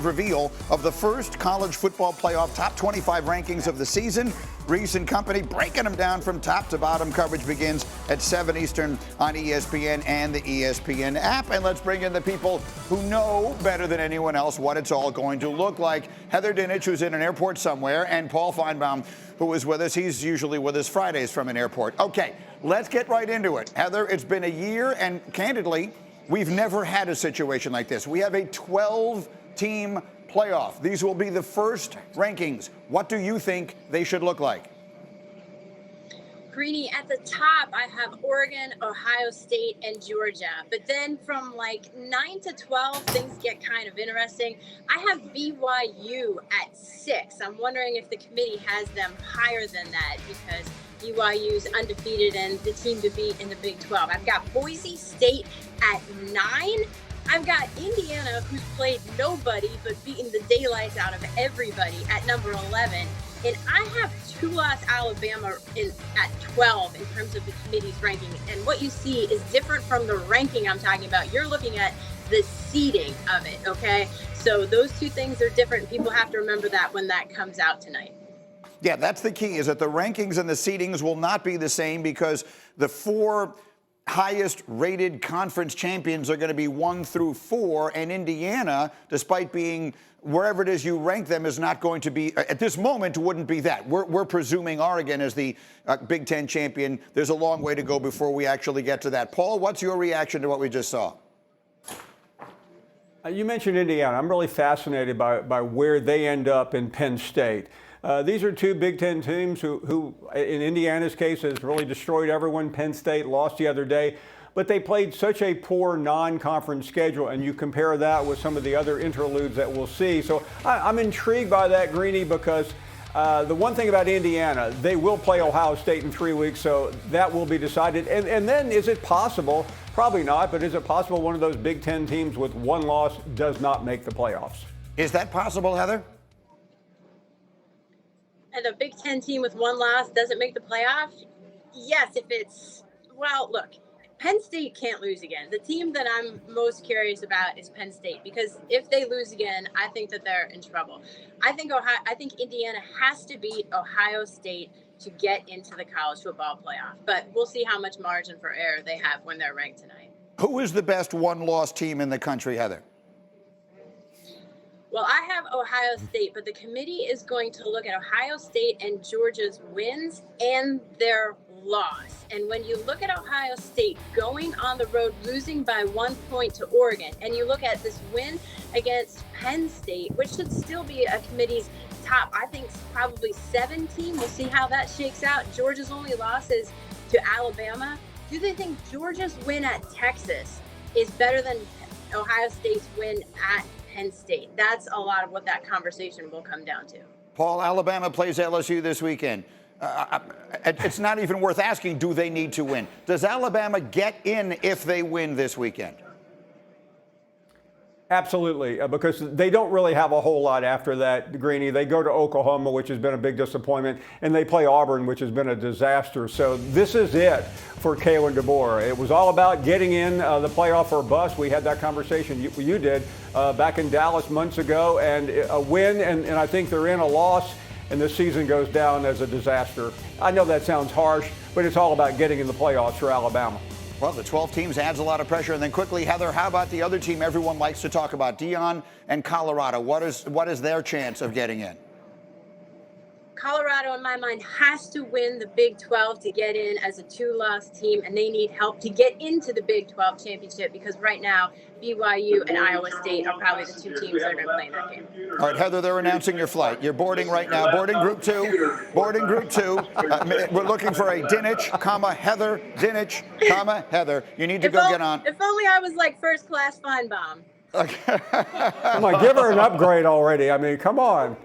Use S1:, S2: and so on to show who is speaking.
S1: live reveal of the first college football playoff top 25 rankings of the season. Reese and company breaking them down from top to bottom. Coverage begins at 7 Eastern on ESPN and the ESPN app. And let's bring in the people who know better than anyone else what it's all going to look like. Heather Dinich, who's in an airport somewhere, and Paul Finebaum, who is with us. He's usually with us Fridays from an airport. Okay, let's get right into it. Heather, it's been a year, and candidly, we've never had a situation like this. We have a 12-team playoff. These will be the first rankings. What do you think they should look like?
S2: Greeny, at the top, I have Oregon, Ohio State, and Georgia. But then from like 9 to 12, things get kind of interesting. I have BYU at 6. I'm wondering if the committee has them higher than that because BYU's undefeated and the team to beat in the Big 12. I've got Boise State at 9. I've got Indiana, who's played nobody but beaten the daylights out of everybody, at number 11. And I have two-loss Alabama at 12 in terms of the committee's ranking. And what you see is different from the ranking I'm talking about. You're looking at the seeding of it, okay? So those two things are different. People have to remember that when that comes out tonight.
S1: Yeah, that's the key, is that the rankings and the seedings will not be the same because the 4 highest rated conference champions are going to be 1 through 4, and Indiana, despite being wherever it is you rank them, is not going to be, at this moment, wouldn't be that. We're presuming Oregon as the Big Ten champion. There's a long way to go before we actually get to that. Paul, what's your reaction to what we just saw?
S3: You mentioned Indiana. I'm really fascinated by where they end up in Penn State. These are two Big Ten teams who, in Indiana's case, has really destroyed everyone. Penn State lost the other day, but they played such a poor non-conference schedule, and you compare that with some of the other interludes that we'll see. So I'm intrigued by that, Greeny, because the one thing about Indiana, they will play Ohio State in 3 weeks, so that will be decided. And then is it possible, probably not, but is it possible one of those Big Ten teams with 1 loss does not make the playoffs?
S1: Is that possible, Heather?
S2: And a Big Ten team with 1 loss doesn't make the playoffs? Yes, if it's, well, look, Penn State can't lose again. The team that I'm most curious about is Penn State, because if they lose again, I think that they're in trouble. I think Indiana has to beat Ohio State to get into the college football playoff, but we'll see how much margin for error they have when they're ranked tonight.
S1: Who is the best 1-loss team in the country, Heather?
S2: Well, I have Ohio State, but the committee is going to look at Ohio State and Georgia's wins and their loss. And when you look at Ohio State going on the road, losing by 1 point to Oregon, and you look at this win against Penn State, which should still be a committee's top, I think, probably 7 team. We'll see how that shakes out. Georgia's only loss is to Alabama. Do they think Georgia's win at Texas is better than Ohio State's win at Penn State? That's a lot of what that conversation will come down to.
S1: Paul, Alabama plays LSU this weekend. It's not even worth asking, do they need to win? Does Alabama get in if they win this weekend?
S3: Absolutely, because they don't really have a whole lot after that, Greeny. They go to Oklahoma, which has been a big disappointment, and they play Auburn, which has been a disaster. So this is it for Kalen DeBoer. It was all about getting in the playoff or bust. We had that conversation, you did, back in Dallas months ago, and a win, and I think they're in. A loss, and this season goes down as a disaster. I know that sounds harsh, but it's all about getting in the playoffs for Alabama.
S1: Well, the 12 teams adds a lot of pressure. And then quickly, Heather, how about the other team everyone likes to talk about, Deion and Colorado? What is their chance of getting in?
S2: Colorado, in my mind, has to win the Big 12 to get in as a 2-loss team, and they need help to get into the Big 12 championship because right now, BYU and Iowa State are probably the 2 teams that are going to play in that game.
S1: All right, Heather, they're announcing your flight. You're boarding right now. Boarding group 2. Boarding group 2. We're looking for a Dinich, Heather, Dinich, Heather. You need to go get on.
S2: If only I was like first class Finebaum.
S3: Come on, give her an upgrade already. I mean, come on.